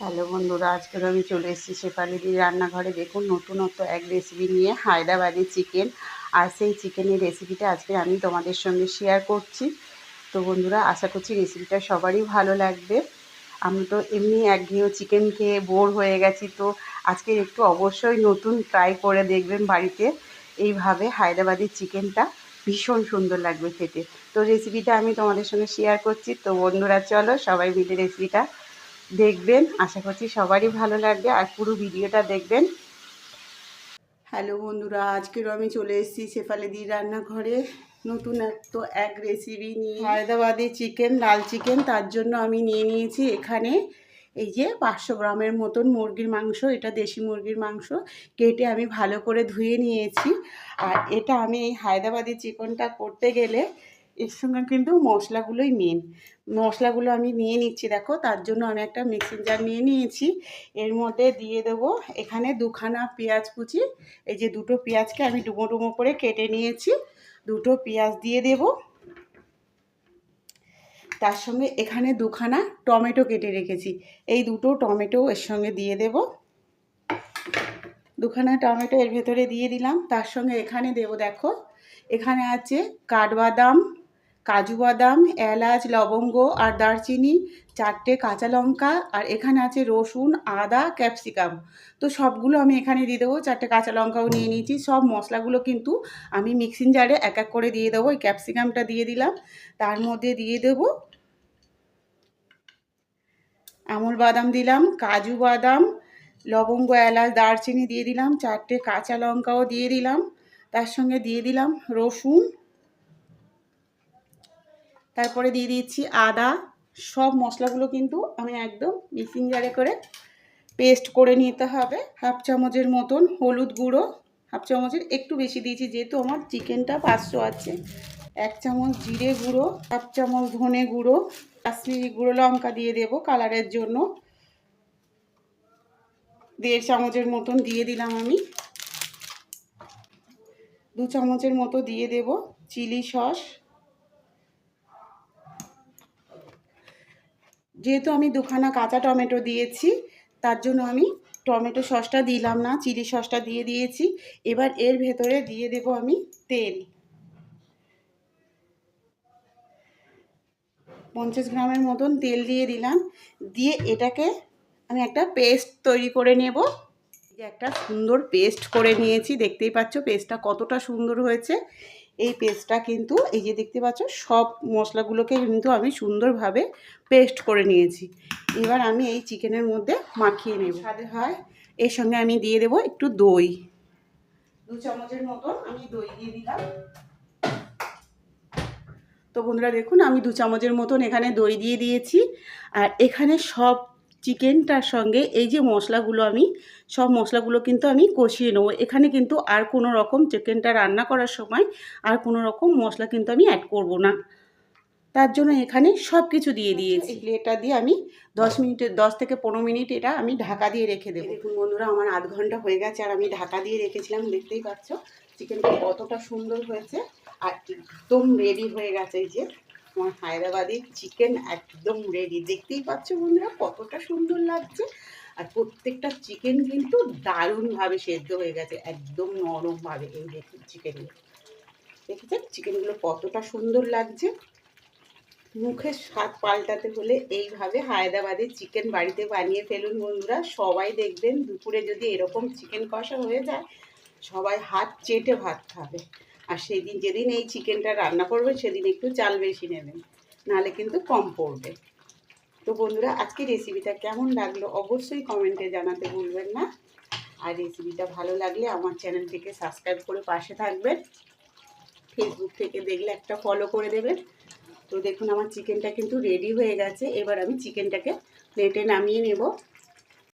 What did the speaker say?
Hello বন্ধুরা, আজকে আমি চলে এসেছি শেফালিদির রান্নাঘরে। দেখুন নতুনত্ব এক রেসিপি নিয়ে, হায়দ্রাবাদি চিকেন। আর সেই চিকেনের রেসিপিটা আজকে আমি তোমাদের সঙ্গে শেয়ার করছি। তো বন্ধুরা, আশা করছি রেসিপিটা সবারই ভালো লাগবে। আমি তো এমনি একঘেয়ে চিকেন খেয়ে বোর হয়ে গেছি, তো আজকে একটু অবশ্যই নতুন ট্রাই করে দেখবেন বাড়িতে। এইভাবে হায়দ্রাবাদি চিকেনটা ভীষণ সুন্দর লাগবে খেতে। তো রেসিপিটা আমি তোমাদের সঙ্গে শেয়ার করছি। তো বন্ধুরা, চলো সবাই মিলে রেসিপিটা দেখবেন। আশা করছি সবারই ভালো লাগবে আর পুরো ভিডিওটা দেখবেন। হ্যালো বন্ধুরা, আজকেরও আমি চলে এসেছি শেফালিদির রান্নাঘরে নতুন এক রেসিপি নিয়ে, হায়দ্রাবাদি চিকেন, লাল চিকেন। তার জন্য আমি নিয়ে নিয়েছি এখানে এই যে 500 গ্রামের মতন মুরগির মাংস। এটা দেশি মুরগির মাংস, কেটে আমি ভালো করে ধুয়ে নিয়েছি। আর এটা আমি এই হায়দ্রাবাদি চিকেনটা করতে গেলে এর সঙ্গে কিন্তু মশলাগুলোই মেন। মশলাগুলো আমি নিয়ে নিচ্ছি, দেখো। তার জন্য আমি একটা মিক্সিং জার নিয়ে নিয়েছি। এর মধ্যে দিয়ে দেবো এখানে 2খানা পেঁয়াজ কুচি। এই যে 2টো পেঁয়াজকে আমি ডুমো ডুমো করে কেটে নিয়েছি। 2টো পেঁয়াজ দিয়ে দেব। তার সঙ্গে এখানে 2খানা টমেটো কেটে রেখেছি, এই 2টো টমেটো এর সঙ্গে দিয়ে দেব। 2খানা টমেটো এর ভেতরে দিয়ে দিলাম। তার সঙ্গে এখানে দেব, দেখো এখানে আছে কাঠবাদাম, কাজু বাদাম, এলাচ, লবঙ্গ আর দারচিনি, 4টে কাঁচা লঙ্কা, আর এখানে আছে রসুন, আদা, ক্যাপসিকাম। তো সবগুলো আমি এখানে দিয়ে দেবো। 4টে কাঁচা লঙ্কাও নিয়ে নিয়েছি। সব মশলাগুলো কিন্তু আমি মিক্সিং জারে এক এক করে দিয়ে দেবো। এই ক্যাপসিকামটা দিয়ে দিলাম। তার মধ্যে দিয়ে দেবো আমুল বাদাম, দিলাম কাজু বাদাম, লবঙ্গ, এলাচ, দারচিনি দিয়ে দিলাম। 4টে কাঁচা লঙ্কাও দিয়ে দিলাম। তার সঙ্গে দিয়ে দিলাম রসুন, তারপরে দিয়ে দিচ্ছি আদা। সব মশলাগুলো কিন্তু আমি একদম মিক্সিং জারে করে পেস্ট করে নিতে হবে। হাফ চামচের মতন হলুদ গুঁড়ো, হাফ চামচের একটু বেশি দিয়েছি যেহেতু আমার চিকেনটা 500 আছে। 1 চামচ জিরে গুঁড়ো, হাফ চামচ ধনে গুঁড়ো, কাশ্মীরি গুঁড়ো লঙ্কা দিয়ে দেবো কালারের জন্য। 1.5 চামচের মতন দিয়ে দিলাম আমি। 2 চামচের মতো দিয়ে দেব চিলি সস। যেহেতু আমি 2খানা কাঁচা টমেটো দিয়েছি, তার জন্য আমি টমেটো সসটা দিলাম না, চিলি সসটা দিয়ে দিয়েছি। এবার এর ভেতরে দিয়ে দেব আমি তেল। 50 গ্রামের মতন তেল দিয়ে দিলাম। দিয়ে এটাকে আমি একটা পেস্ট তৈরি করে নেব। এই যে একটা সুন্দর পেস্ট করে নিয়েছি, দেখতেই পাচ্ছ পেস্টটা কতটা সুন্দর হয়েছে। এই পেস্টটা কিন্তু এই যে দেখতে পাচ্ছ সব মশলাগুলোকে কিন্তু আমি সুন্দরভাবে পেস্ট করে নিয়েছি। এবার আমি এই চিকেনের মধ্যে মাখিয়ে নেব। স্বাদে হয় এর সঙ্গে আমি দিয়ে দেব একটু দই। 2 চামচের মতন আমি দই দিয়ে দিলাম। তো বন্ধুরা দেখুন, আমি 2 চামচের মতন এখানে দই দিয়ে দিয়েছি। আর এখানে সব চিকেনটার সঙ্গে এই যে মশলাগুলো, আমি সব মশলাগুলো কিন্তু আমি কষিয়ে নেবো। এখানে কিন্তু আর কোনো রকম চিকেনটা রান্না করার সময় আর কোনো রকম মশলা কিন্তু আমি অ্যাড করব না। তার জন্য এখানে সব কিছু দিয়ে দিয়েছি। এটা দিয়ে আমি 10 থেকে 15 মিনিট এটা আমি ঢাকা দিয়ে রেখে দেবো। দেখুন বন্ধুরা, আমার আধ ঘন্টা হয়ে গেছে আর আমি ঢাকা দিয়ে রেখেছিলাম। দেখতেই পাচ্ছ চিকেনটা কতটা সুন্দর হয়েছে আর একদম রেডি হয়ে গেছে। এই যে আমার হায়দ্রাবাদি চিকেন একদম রেডি। দেখতেই পাচ্ছ বন্ধুরা কতটা সুন্দর লাগছে। আর প্রত্যেকটা চিকেন কিন্তু দারুণভাবে সেদ্ধ হয়ে গেছে, একদম নরমভাবে। এই দেখুন চিকেনগুলো, দেখেছেন চিকেনগুলো কতটা সুন্দর লাগছে। মুখের স্বাদ পাল্টাতে হলে এইভাবে হায়দ্রাবাদি চিকেন বাড়িতে বানিয়ে ফেলুন বন্ধুরা। সবাই দেখবেন দুপুরে যদি এরকম চিকেন কষা হয়ে যায়, সবাই হাত চেটে ভাত খাবে। আর সেদিন যেদিন এই চিকেনটা রান্না করবেন সেদিন একটু চাল বেশি নেবেন, নাহলে কিন্তু কম পড়বে। তো বন্ধুরা, আজকে রেসিপিটা কেমন লাগলো অবশ্যই কমেন্টে জানাতে ভুলবেন না। আর রেসিপিটা ভালো লাগলে আমার চ্যানেলটিকে সাবস্ক্রাইব করে পাশে থাকবেন। ফেসবুক থেকে দেখলে একটা ফলো করে দেবেন। তো দেখুন আমার চিকেনটা কিন্তু রেডি হয়ে গেছে। এবার আমি চিকেনটাকে প্লেটে নামিয়ে নেব।